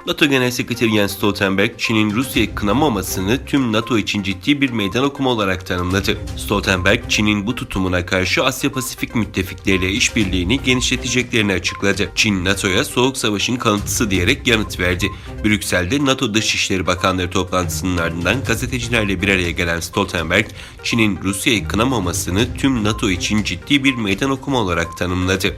NATO Genel Sekreteri Jens Stoltenberg, Çin'in Rusya'yı kınamamasını tüm NATO için ciddi bir meydan okuma olarak tanımladı. Stoltenberg, Çin'in bu tutumuna karşı Asya-Pasifik müttefikleriyle işbirliğini genişleteceklerini açıkladı. Çin, NATO'ya soğuk savaşın kalıntısı diyerek yanıt verdi. Brüksel'de NATO Dışişleri Bakanları toplantısının ardından gazetecilerle bir araya gelen Stoltenberg, Çin'in Rusya'yı kınamamasını tüm NATO için ciddi bir meydan okuma olarak tanımladı.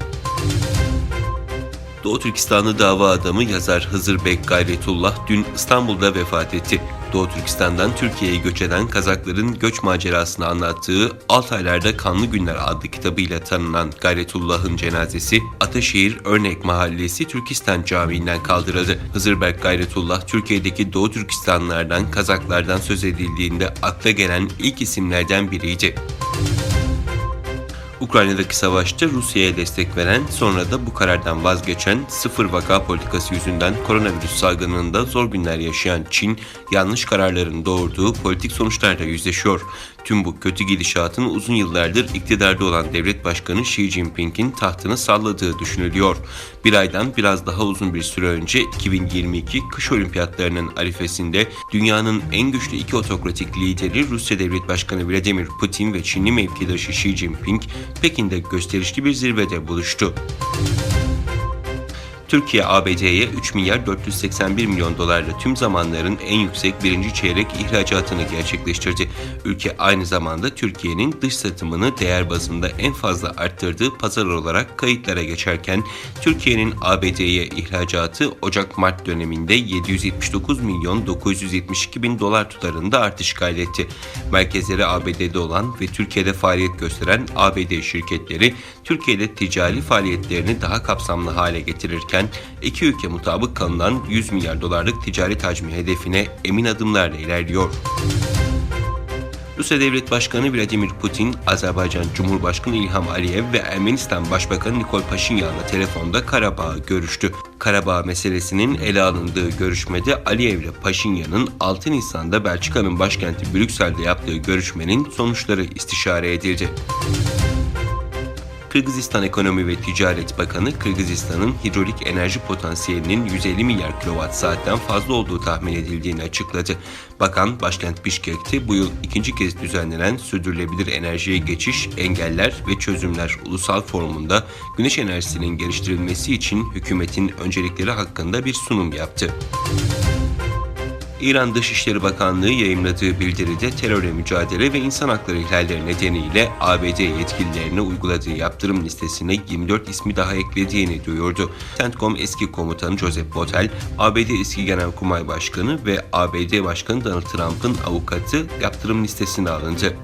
Doğu Türkistanlı dava adamı yazar Hızır Bek Gayretullah dün İstanbul'da vefat etti. Doğu Türkistan'dan Türkiye'ye göç eden Kazakların göç macerasını anlattığı Altaylar'da Kanlı Günler adlı kitabıyla tanınan Gayretullah'ın cenazesi Ataşehir Örnek Mahallesi Türkistan Camii'nden kaldırıldı. Hızır Bek Gayretullah, Türkiye'deki Doğu Türkistanlılardan, Kazaklardan söz edildiğinde akla gelen ilk isimlerden biriydi. Ukrayna'daki savaşta Rusya'ya destek veren, sonra da bu karardan vazgeçen, sıfır vaka politikası yüzünden koronavirüs salgınında zor günler yaşayan Çin, yanlış kararların doğurduğu politik sonuçlarla yüzleşiyor. Tüm bu kötü gidişatın uzun yıllardır iktidarda olan devlet başkanı Xi Jinping'in tahtını salladığı düşünülüyor. Bir aydan biraz daha uzun bir süre önce 2022 kış olimpiyatlarının arifesinde dünyanın en güçlü iki otokratik lideri Rusya Devlet Başkanı Vladimir Putin ve Çinli mevkidaşı Xi Jinping, Pekin'de gösterişli bir zirvede buluştu. Türkiye, ABD'ye 3 milyar 481 milyon dolarla tüm zamanların en yüksek birinci çeyrek ihracatını gerçekleştirdi. Ülke aynı zamanda Türkiye'nin dış satımını değer bazında en fazla arttırdığı pazar olarak kayıtlara geçerken, Türkiye'nin ABD'ye ihracatı Ocak-Mart döneminde 779 milyon 972 bin dolar tutarında artış kaydetti. Merkezleri ABD'de olan ve Türkiye'de faaliyet gösteren ABD şirketleri, Türkiye'de ticari faaliyetlerini daha kapsamlı hale getirirken, iki ülke mutabık kalınan 100 milyar dolarlık ticaret hacmi hedefine emin adımlarla ilerliyor. Rusya Devlet Başkanı Vladimir Putin, Azerbaycan Cumhurbaşkanı İlham Aliyev ve Ermenistan Başbakanı Nikol Paşinyan'la telefonda Karabağ'ı görüştü. Karabağ meselesinin ele alındığı görüşmede Aliyev ile Paşinyan'ın 6 Nisan'da Belçika'nın başkenti Brüksel'de yaptığı görüşmenin sonuçları istişare edildi. Kırgızistan Ekonomi ve Ticaret Bakanı, Kırgızistan'ın hidrolik enerji potansiyelinin 150 milyar kWh'den fazla olduğu tahmin edildiğini açıkladı. Bakan, başkent Bişkek'te bu yıl ikinci kez düzenlenen Sürdürülebilir Enerjiye Geçiş, Engeller ve Çözümler Ulusal Forumu'nda güneş enerjisinin geliştirilmesi için hükümetin öncelikleri hakkında bir sunum yaptı. İran Dışişleri Bakanlığı yayımladığı bildiride terörle mücadele ve insan hakları ihlalleri nedeniyle ABD yetkililerine uyguladığı yaptırım listesine 24 ismi daha eklediğini duyurdu. CENTCOM eski komutanı Joseph Bottel, ABD eski Genelkurmay Başkanı ve ABD Başkanı Donald Trump'ın avukatı yaptırım listesine alındı.